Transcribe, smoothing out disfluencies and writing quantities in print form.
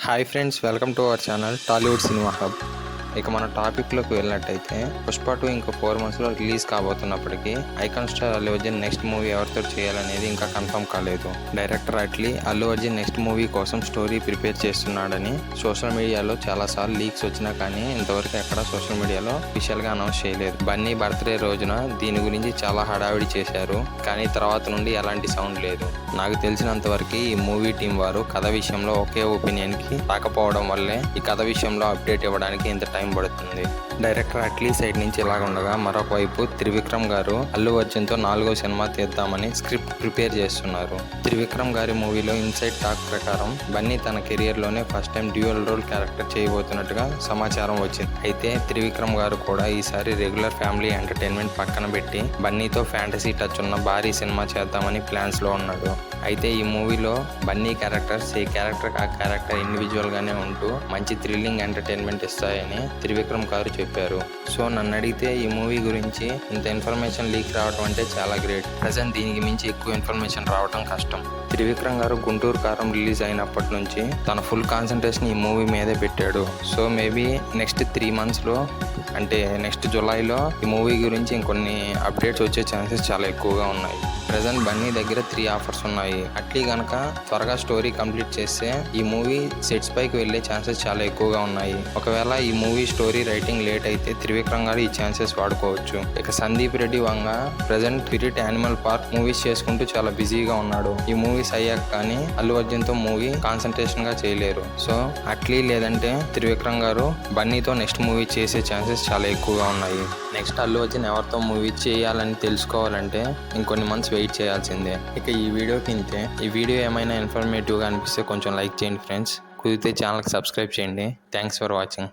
Hi friends, welcome to our channel Tollywood cinema hub. ఇక మన టాపిక్లోకి వెళ్ళినట్టయితే పుష్ప 2 ఇంకో 4 monthsలో రిలీజ్ కాబోతున్నప్పటికీ icon star Allu Arjun next movie ఎవరితో చేయాలనేది ఇంకా కన్ఫర్మ్ కాలేదు. Director Atlee Allu Arjun next movie కోసం స్టోరీ ప్రిపేర్ చేస్తున్నాడని సోషల్ మీడియాలో చాలాసార్లు లీక్స్ వచ్చినా కానీ ఇంతవరకు ఎక్కడ సోషల్ మీడియాలో అఫీషియల్గా అనౌన్స్ చేయలేదు. బన్నీ బర్త్డే రోజున దీని గురించి చాలా హడావిడి చేశారు, కానీ తర్వాత నుండి ఎలాంటి సౌండ్ లేదు. నాకు తెలిసినంతవరకు ఈ మూవీ టీం వారు కథ విషయంలో ఒకే ఒపీనియన్కి రాకపోవడం వల్లే ఈ కథ విషయంలో అప్డేట్ ఇవ్వడానికి ఇంత టైం పడుతుంది. డైరెక్టర్ అట్లీ సైడ్ నుంచి ఇలాగుండగా మరొక వైపు త్రివిక్రమ్ గారు అల్లు అర్జున్తో 4వ సినిమా తీద్దామని స్క్రిప్ట్ ప్రిపేర్ చేస్తున్నారు. త్రివిక్రమ్ గారి మూవీలో ఇన్సైడ్ టాక్ ప్రకారం బన్నీ తన కెరియర్లోనే first time dual role character చేయబోతున్నట్టుగా సమాచారం వచ్చింది. అయితే త్రివిక్రమ్ గారు కూడా ఈసారి రెగ్యులర్ ఫ్యామిలీ ఎంటర్టైన్మెంట్ పక్కన పెట్టి బన్నీతో ఫ్యాంటసీ టచ్ ఉన్న భారీ సినిమా చేద్దామని ప్లాన్స్లో ఉన్నాడు. అయితే ఈ మూవీలో బన్నీ క్యారెక్టర్స్ ఏ క్యారెక్టర్ ఆ క్యారెక్టర్ ఇండివిజువల్గానే ఉంటూ మంచి థ్రిల్లింగ్ ఎంటర్టైన్మెంట్ ఇస్తాయని త్రివిక్రమ్ గారు చెప్పారు. సో నన్ను అడిగితే ఈ మూవీ గురించి ఇంత ఇన్ఫర్మేషన్ లీక్ రావడం అంటే చాలా గ్రేట్. ప్రజెంట్ దీనికి మించి ఎక్కువ ఇన్ఫర్మేషన్ రావడం కష్టం. త్రివిక్రమ్ గారు గుంటూరు కారం రిలీజ్ అయినప్పటి నుంచి తన ఫుల్ కాన్సన్ట్రేషన్ ఈ మూవీ మీదే పెట్టాడు. సో మేబీ నెక్స్ట్ 3 monthsలో అంటే నెక్స్ట్ జులైలో ఈ మూవీ గురించి ఇంకొన్ని అప్డేట్స్ వచ్చే ఛాన్సెస్ చాలా ఎక్కువగా ఉన్నాయి. ప్రజెంట్ బన్నీ దగ్గర 3 ఆఫర్స్ ఉన్నాయి. అట్లీ కనుక త్వరగా స్టోరీ కంప్లీట్ చేస్తే ఈ మూవీ సెట్స్ పైకి వెళ్ళే ఛాన్సెస్ చాలా ఎక్కువగా ఉన్నాయి. ఒకవేళ ఈ మూవీ స్టోరీ రైటింగ్ లేట్ అయితే త్రివిక్రమ్ గారు ఈ ఛాన్సెస్ వాడుకోవచ్చు. ఇక Sandeep Reddy Vanga present Spirit Animal Park movies చేసుకుంటూ చాలా బిజీగా ఉన్నాడు. ఈ మూవీస్ అయ్యాక కానీ అల్లు అర్జున్తో మూవీ కాన్సన్ట్రేషన్ గా చేయలేరు. సో అట్లీ లేదంటే త్రివిక్రమ్ గారు బన్నీతో నెక్స్ట్ మూవీ చేసే ఛాన్సెస్ చాలా ఎక్కువగా ఉన్నాయి. నెక్స్ట్ అల్లు అర్జున్ ఎవరితో మూవీ చేయాలని తెలుసుకోవాలంటే ఇంకొన్ని మంత్స్ వెయిట్ చేయాల్సిందే. ఇక ఈ వీడియోకి ఇంతే. ఈ వీడియో ఏమైనా ఇన్ఫర్మేటివ్గా అనిపిస్తే కొంచెం లైక్ చేయండి ఫ్రెండ్స్. కుదిరితే ఛానల్కి సబ్స్క్రైబ్ చేయండి. Thanks for watching.